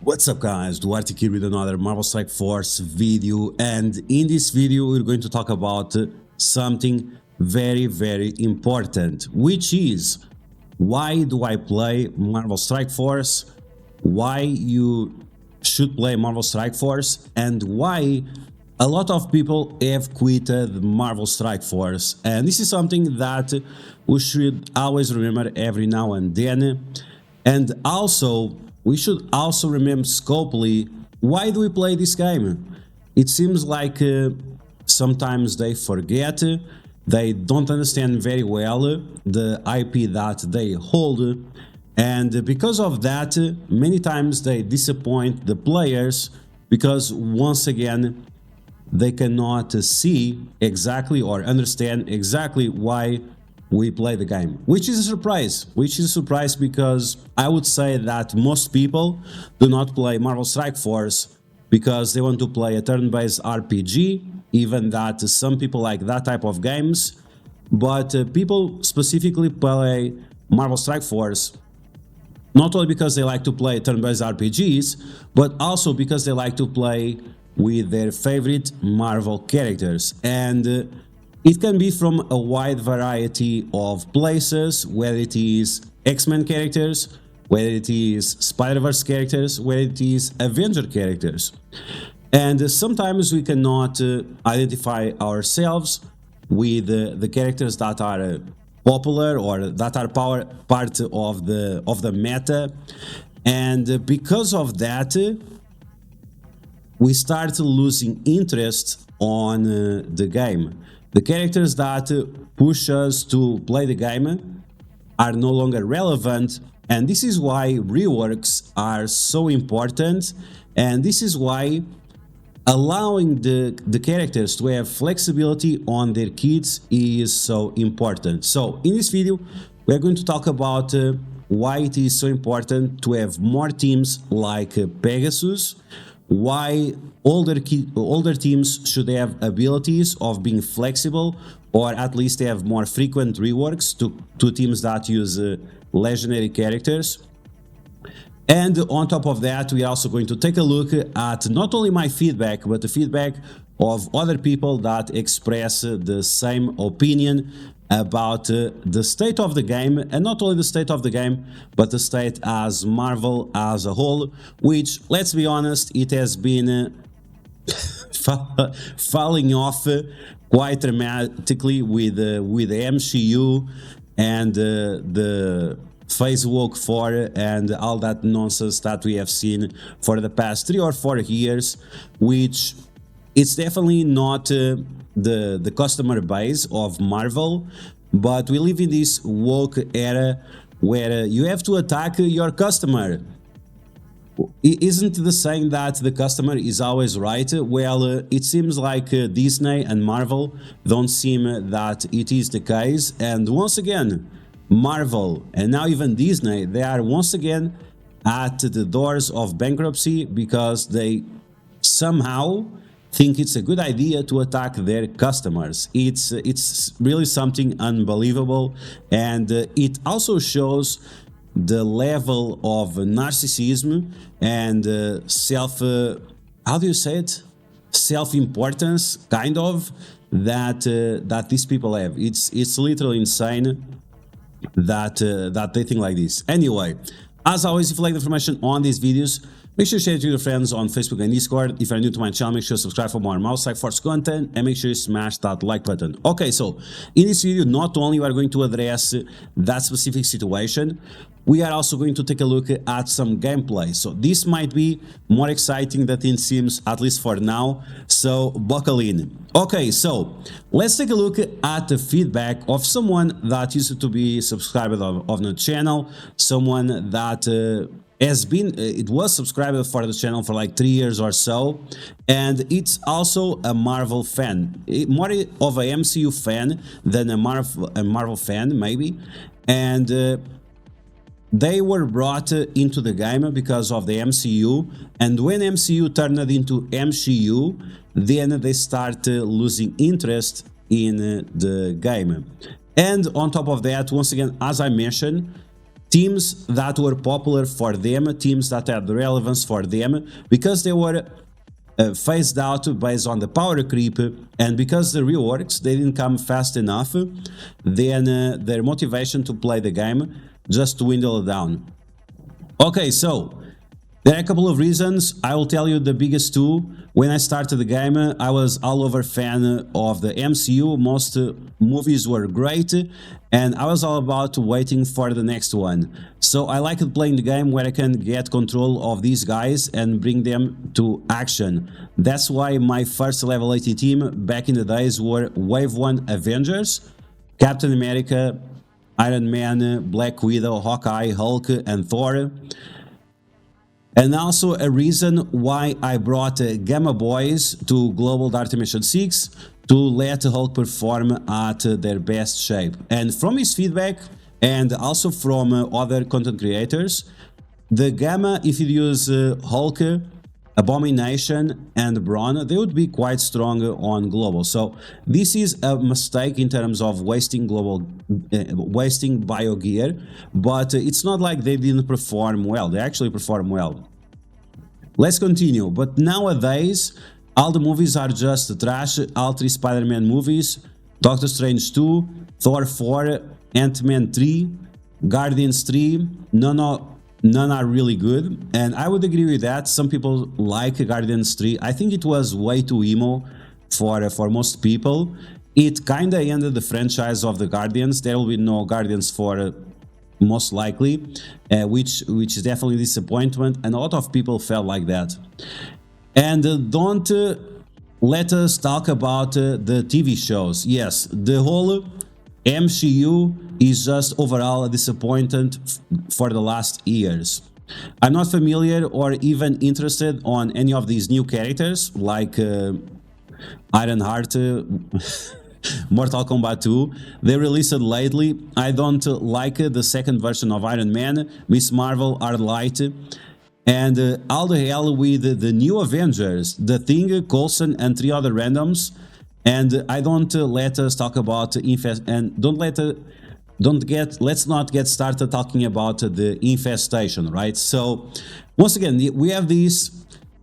What's up guys, DuArktik here with another Marvel Strike Force video, and in this video we're going to talk about something very important, which is why do I play Marvel Strike Force, why you should play Marvel Strike Force, and why a lot of people have quitted Marvel Strike Force. And this is something that we should always remember every now and then. And also we should also remember scopely, why do we play this game? It seems like sometimes they forget, they don't understand very well the IP that they hold, and because of that, many times they disappoint the players, because once again, they cannot see exactly or understand exactly why we play the game, which is a surprise, because I would say that most people do not play Marvel Strike Force because they want to play a turn-based RPG, even that some people like that type of games, but people specifically play Marvel Strike Force not only because they like to play turn-based RPGs, but also because they like to play with their favorite Marvel characters. And it can be from a wide variety of places, whether it is X-Men characters, whether it is Spider-Verse characters, whether it is Avengers characters. And sometimes we cannot identify ourselves with the characters that are popular or that are part of the meta. And because of that, we start losing interest on the game. The characters that push us to play the game are no longer relevant, and this is why reworks are so important, and this is why allowing the characters to have flexibility on their kits is so important. So in this video, we are going to talk about why it is so important to have more teams like Pegasus, why older teams should have abilities of being flexible, or at least have more frequent reworks to teams that use legendary characters. And on top of that, we are also going to take a look at not only my feedback, but the feedback of other people that express the same opinion about the state of the game, and not only the state of the game, but the state as Marvel as a whole, which, let's be honest, it has been falling off quite dramatically with the MCU and the Phase Walk 4 and all that nonsense that we have seen for the past 3 or 4 years, which it's definitely not the customer base of Marvel, but we live in this woke era where you have to attack your customer. Isn't the saying that the customer is always right? Well, it seems like Disney and Marvel don't seem that it is the case, and once again, Marvel and now even Disney, they are once again at the doors of bankruptcy because they somehow think it's a good idea to attack their customers. It's really something unbelievable, and it also shows the level of narcissism and how do you say it, self-importance, kind of, that these people have. It's literally insane that they think like this. Anyway, as always, if you like the information on these videos, make sure you share it with your friends on Facebook and Discord. If you're new to my channel, make sure you subscribe for more Marvel Strike Force content, and make sure you smash that like button. Okay, so in this video, not only we are going to address that specific situation, we are also going to take a look at some gameplay. So this might be more exciting than it seems, at least for now, so buckle in. Okay, so let's take a look at the feedback of someone that used to be a subscriber of the channel, someone that it was subscribed for the channel for like 3 years or so, and it's also a Marvel fan, more of a MCU fan than a Marvel fan maybe, and they were brought into the game because of the MCU, and when MCU turned into MCU, then they start losing interest in the game. And on top of that, once again, as I mentioned, teams that were popular for them, teams that had relevance for them, because they were phased out based on the power creep, and because the reworks they didn't come fast enough, then their motivation to play the game just dwindled down. Okay, so there are a couple of reasons. I will tell you the biggest two. When I started the game, I was all over fan of the MCU. Most movies were great, and I was all about waiting for the next one. So I liked playing the game where I can get control of these guys and bring them to action. That's why my first level 80 team back in the days were Wave 1 Avengers, Captain America, Iron Man, Black Widow, Hawkeye, Hulk, and Thor. And also a reason why I brought Gamma Boys to Global Dark Mission 6 to let Hulk perform at their best shape. And from his feedback and also from other content creators, the Gamma, if you use Hulk, Abomination and Brawn, they would be quite strong on Global. So this is a mistake in terms of wasting wasting bio gear, but it's not like they didn't perform well. They actually perform well. Let's continue. But nowadays, all the movies are just trash. All 3 Spider-Man movies, Doctor Strange 2, Thor 4, Ant-Man 3, Guardians 3, none are really good, and I would agree with that. Some people like Guardians 3. I think it was way too emo for most people. It kinda ended the franchise of the Guardians. There will be no Guardians 4 most likely, which is definitely a disappointment, and a lot of people felt like that. And don't let us talk about the TV shows. Yes, the whole MCU is just overall a disappointment for the last years. I'm not familiar or even interested on any of these new characters like Ironheart, Mortal Kombat 2. They released it lately. I don't like the second version of Iron Man, Miss Marvel, Light, and all the hell with the new Avengers, The Thing, Coulson, and 3 other randoms. And I don't let us talk about and let's not get started talking about the infestation, right? So once again, we have these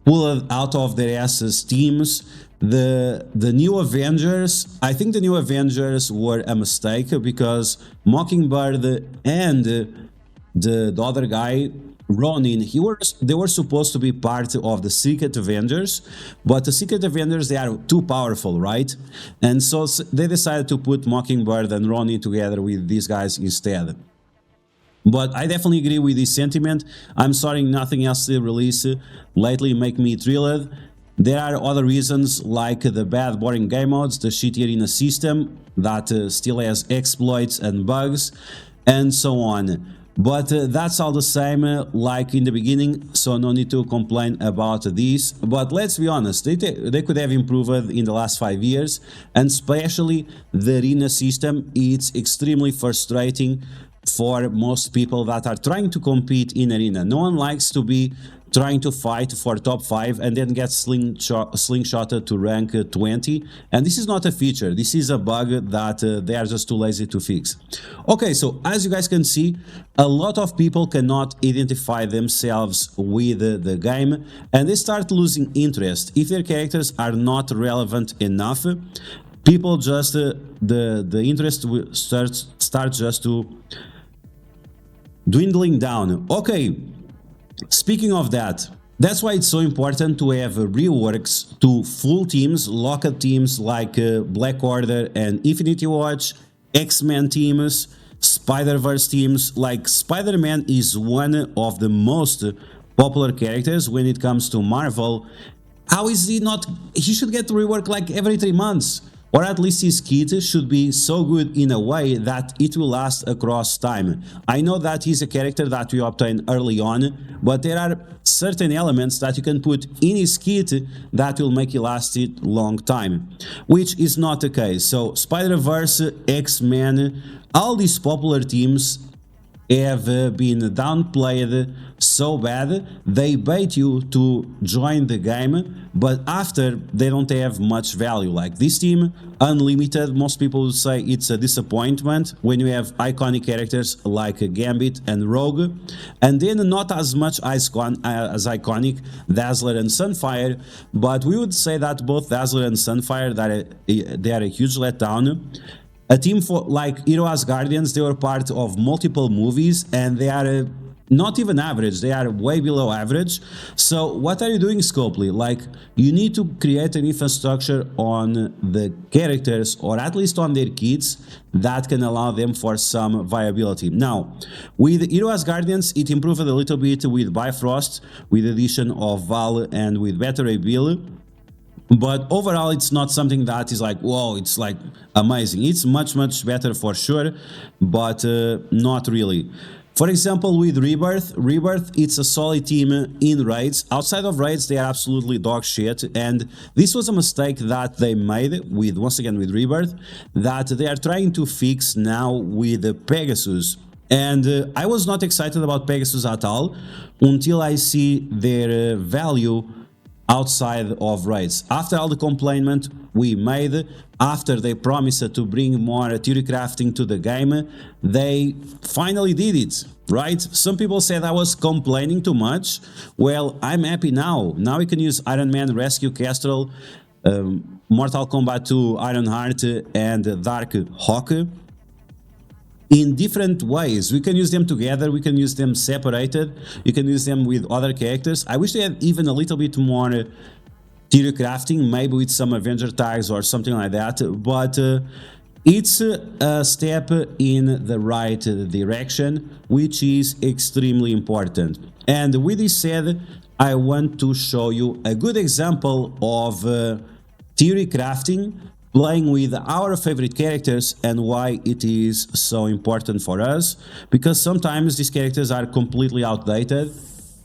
pulled out of their asses teams. The new Avengers, I think the new Avengers were a mistake because Mockingbird and the other guy, Ronin, they were supposed to be part of the Secret Avengers, but the Secret Avengers, they are too powerful, right? And so they decided to put Mockingbird and Ronin together with these guys instead. But I definitely agree with this sentiment. I'm sorry nothing else to release lately make me thrilled. There are other reasons like the bad boring game modes, the shitty arena system that still has exploits and bugs, and so on. But that's all the same like in the beginning, so no need to complain about this. But let's be honest, they could have improved in the last 5 years, and especially the arena system. It's extremely frustrating for most people that are trying to compete in arena. No one likes to be trying to fight for top 5 and then get slingshotted to rank 20, and this is not a feature, this is a bug that they are just too lazy to fix. Okay, so as you guys can see, a lot of people cannot identify themselves with the game, and they start losing interest if their characters are not relevant enough. People just the interest will start just to dwindling down. Okay, speaking of that, that's why it's so important to have reworks to full teams, locked teams like Black Order and Infinity Watch, X-Men teams, Spider-Verse teams. Like Spider-Man is one of the most popular characters when it comes to Marvel. How is he not? He should get rework like every 3 months. Or at least his kit should be so good in a way that it will last across time. I know that he's a character that we obtain early on, but there are certain elements that you can put in his kit that will make it last a long time, which is not the case. So Spider-Verse, X-Men, all these popular teams, have been downplayed so bad, they bait you to join the game, but after they don't have much value. Like this team, Unlimited, most people would say it's a disappointment when you have iconic characters like Gambit and Rogue, and then not as much as iconic Dazzler and Sunfire, but we would say that both Dazzler and Sunfire, they are a huge letdown. A team for like Hero Asgardians, they were part of multiple movies and they are not even average, they are way below average. So what are you doing, Scopely? Like, you need to create an infrastructure on the characters, or at least on their kits, that can allow them for some viability. Now, with Hero Asgardians, it improved a little bit with Bifrost, with the addition of Val and with better Bill. But overall, it's not something that is like, whoa, it's like amazing. It's much better for sure, but not really. For example, with Rebirth, it's a solid team in raids. Outside of raids, they are absolutely dog shit, and this was a mistake that they made with, once again, with Rebirth, that they are trying to fix now with Pegasus. And I was not excited about Pegasus at all until I see their value outside of raids. After all the complaint we made, after they promised to bring more theory crafting to the game, they finally did it, right? Some people said I was complaining too much. Well, I'm happy now. Now we can use Iron Man, Rescue Kestrel, Mortal Kombat 2, Ironheart, and DuArktik in different ways. We can use them together, we can use them separated, you can use them with other characters. I wish they had even a little bit more theory crafting, maybe with some Avenger tags or something like that, but it's a step in the right direction, which is extremely important. And with this said, I want to show you a good example of theory crafting, playing with our favorite characters, and why it is so important for us, because sometimes these characters are completely outdated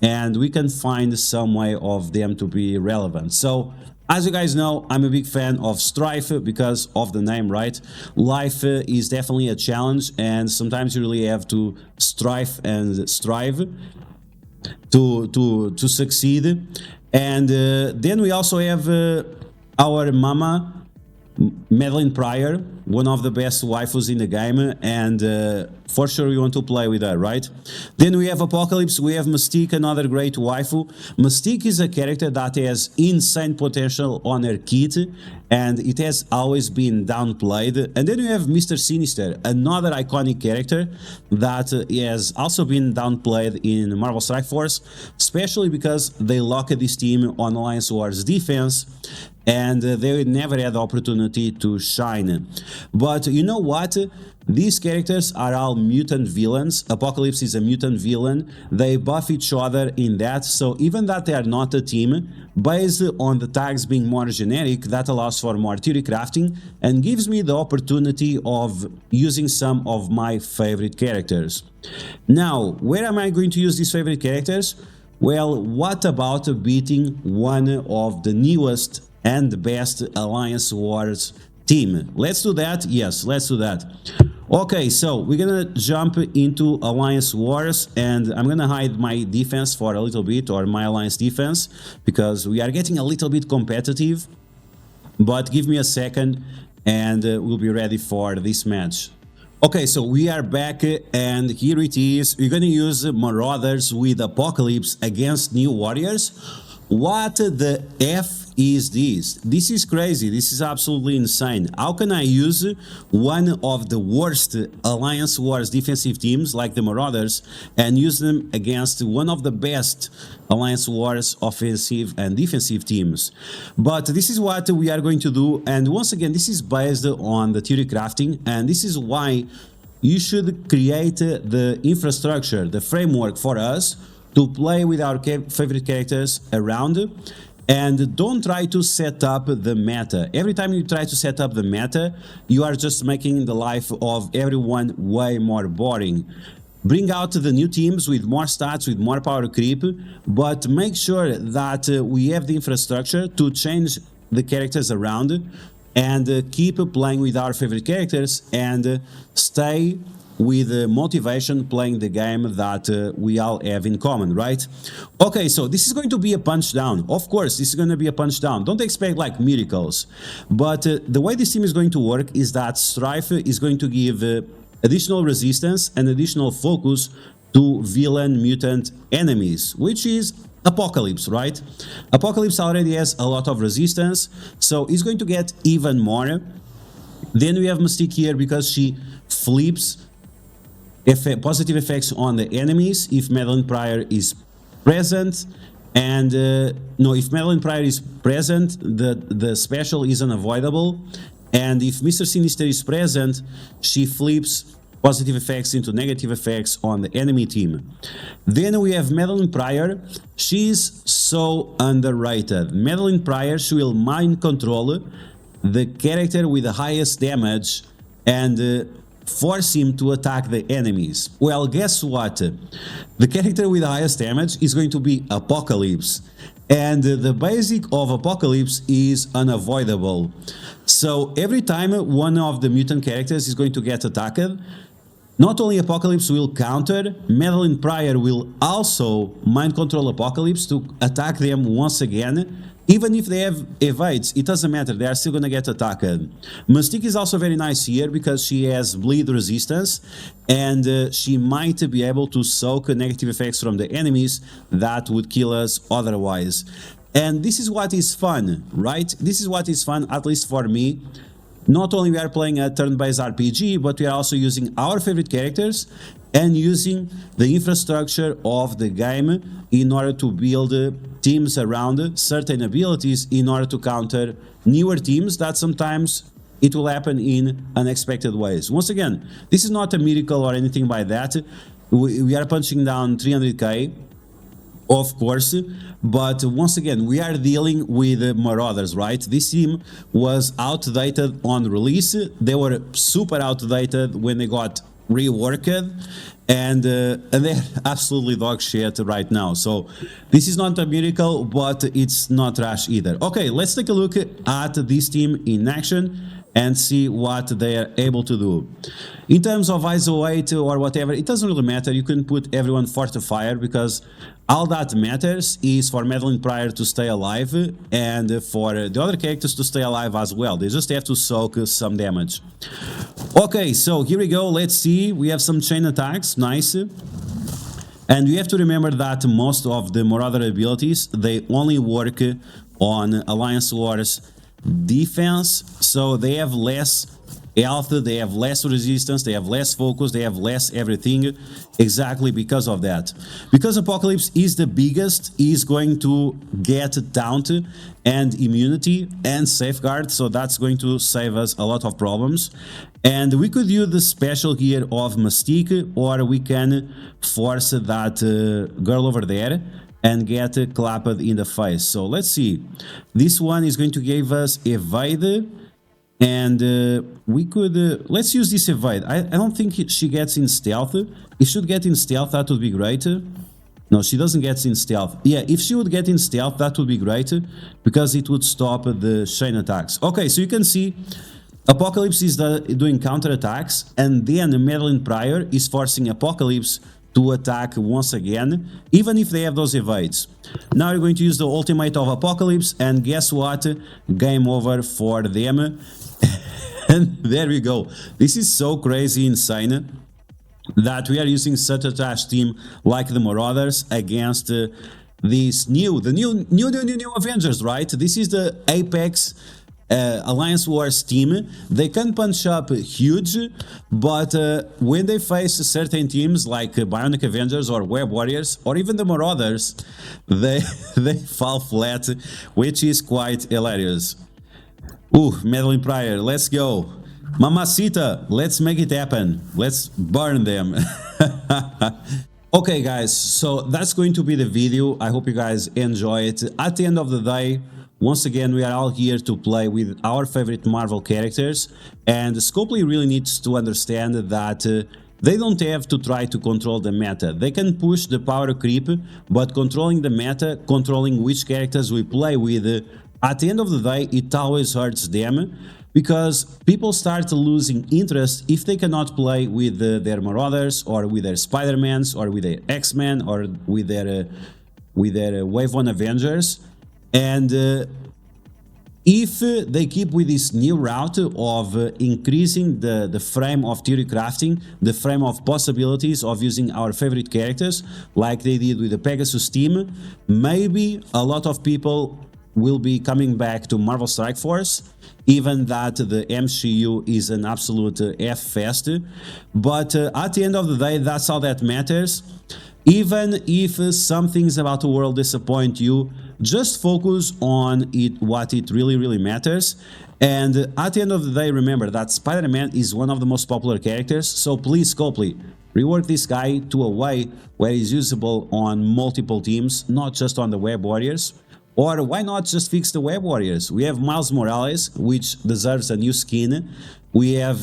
and we can find some way of them to be relevant. So as you guys know, I'm a big fan of Strife because of the name, right? Life is definitely a challenge, and sometimes you really have to strive and strive to succeed. And then we also have our mama, Madeline Pryor, one of the best waifus in the game, and for sure we want to play with her, right? Then we have Apocalypse, we have Mystique, another great waifu. Mystique is a character that has insane potential on her kit, and it has always been downplayed. And then we have Mr. Sinister, another iconic character that has also been downplayed in Marvel Strike Force, especially because they locked this team on Alliance Wars defense, and they never had the opportunity to shine. But you know what? These characters are all mutant villains. Apocalypse is a mutant villain. They buff each other in that, so even that they are not a team, based on the tags being more generic, that allows for more theory crafting and gives me the opportunity of using some of my favorite characters. Now, where am I going to use these favorite characters? Well, what about beating one of the newest and the best Alliance Wars team? Let's do that. Yes, let's do that. Okay, so we're gonna jump into Alliance Wars, and I'm gonna hide my defense for a little bit, or my Alliance defense, because we are getting a little bit competitive. But give me a second and we'll be ready for this match. Okay, so we are back, and here it is. We're gonna use MomRauders with Apocalypse against New Warriors. What the F is this? This is crazy. This is absolutely insane. How can I use one of the worst Alliance Wars defensive teams like the MomRauders and use them against one of the best Alliance Wars offensive and defensive teams? But this is what we are going to do, and once again, this is based on the theory crafting, and this is why you should create the infrastructure, the framework for us to play with our favorite characters around, and don't try to set up the meta. Every time you try to set up the meta, you are just making the life of everyone way more boring. Bring out the new teams with more stats, with more power creep, but make sure that we have the infrastructure to change the characters around and keep playing with our favorite characters and stay with motivation playing the game that we all have in common, right? Okay, so this is going to be a punch down. Of course, this is going to be a punch down. Don't expect like miracles. But the way this team is going to work is that Strife is going to give additional resistance and additional focus to villain mutant enemies, which is Apocalypse, right? Apocalypse already has a lot of resistance, so it's going to get even more. Then we have Mystique here because she flips positive effects on the enemies if Madeline Pryor is present. And no, if Madeline Pryor is present, the special is unavoidable. And if Mr. Sinister is present, she flips positive effects into negative effects on the enemy team. Then we have Madeline Pryor. She's so underrated. Madeline Pryor, she will mind control the character with the highest damage and force him to attack the enemies. Well, guess what? The character with the highest damage is going to be Apocalypse. And the basic of Apocalypse is unavoidable. So every time one of the mutant characters is going to get attacked, not only Apocalypse will counter, Madeline Pryor will also mind control Apocalypse to attack them once again. Even if they have evades, it doesn't matter, they are still gonna get attacked. Mystique is also very nice here because she has bleed resistance and she might be able to soak negative effects from the enemies that would kill us otherwise. And this is what is fun, right? This is what is fun, at least for me. Not only we are playing a turn-based RPG, but we are also using our favorite characters and using the infrastructure of the game in order to build teams around certain abilities in order to counter newer teams that sometimes it will happen in unexpected ways. Once again, this is not a miracle or anything like that. We are punching down 300k, of course, but once again, we are dealing with Marauders, right? This team was outdated on release. They were super outdated when they got reworked, and they're absolutely dog shit right now. So this is not a miracle, but it's not trash either. Okay, let's take a look at this team in action and see what they are able to do. In terms of ISO 8 or whatever, it doesn't really matter. You can put everyone fortifier because all that matters is for Madeline Pryor to stay alive and for the other characters to stay alive as well. They just have to soak some damage. Okay, so here we go. Let's see. We have some chain attacks. Nice. And you have to remember that most of the Marauder abilities, they only work on Alliance Wars defense, so they have less health, they have less resistance, they have less focus, they have less everything, exactly because of that. Because Apocalypse is the biggest, is going to get taunt and immunity and safeguard, so that's going to save us a lot of problems. And we could use the special here of Mystique, or we can force that girl over there and get clapped in the face. So let's see. This one is going to give us evade, and we could let's use this evade. I don't think she gets in stealth. If she should get in stealth, that would be great. No, she doesn't get in stealth. Yeah, if she would get in stealth, that would be great because it would stop the chain attacks. Okay, so you can see Apocalypse is doing counter attacks, and then Madeline Pryor is forcing Apocalypse to attack once again, even if they have those evades. Now you're going to use the ultimate of Apocalypse, and guess what? Game over for them. And there we go. This is so crazy insane that we are using such a trash team like the Marauders against this new Avengers, right? This is the Apex Alliance Wars team. They can punch up huge, but when they face certain teams like Bionic Avengers or Web Warriors or even the Marauders, they fall flat, which is quite hilarious. Ooh, Madeline Pryor, let's go. Mamacita, let's make it happen. Let's burn them. Okay guys, so that's going to be the video. I hope you guys enjoy it. At the end of the day, once again, we are all here to play with our favorite Marvel characters, and Scopely really needs to understand that they don't have to try to control the meta. They can push the power creep, but controlling the meta, controlling which characters we play with, at the end of the day, it always hurts them. because people start losing interest if they cannot play with their Marauders or with their Spider-Mans or with their X-Men or with their Wave 1 Avengers. And if they keep with this new route of increasing the frame of theory crafting, the frame of possibilities of using our favorite characters, like they did with the Pegasus team, maybe a lot of people will be coming back to Marvel Strike Force, even that the MCU is an absolute F-fest. But at the end of the day, that's all that matters. Even if some things about the world disappoint you, just focus on what it really matters. And at the end of the day, remember that Spider-Man is one of the most popular characters, so please, Copley, rework this guy to a way where he's usable on multiple teams, not just on the Web Warriors. Or why not just fix the Web Warriors? We have Miles Morales, which deserves a new skin. We have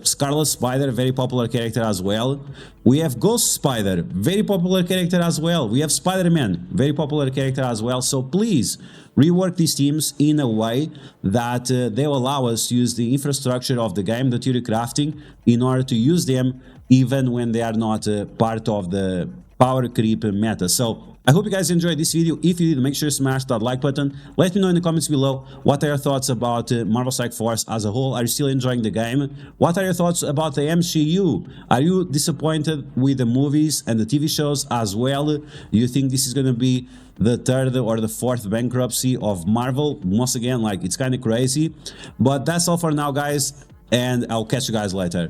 Scarlet Spider, very popular character as well. We have Ghost Spider, very popular character as well. We have Spider-Man, very popular character as well. So please rework these teams in a way that they will allow us to use the infrastructure of the game, the theory crafting, in order to use them even when they are not part of the power creep meta. So I hope you guys enjoyed this video. If you did, make sure to smash that like button. Let me know in the comments below what are your thoughts about Marvel Strike Force as a whole. Are you still enjoying the game? What are your thoughts about the MCU? Are you disappointed with the movies and the TV shows as well? Do you think this is going to be the third or the fourth bankruptcy of Marvel? Once again, like, it's kind of crazy. But that's all for now, guys, and I'll catch you guys later.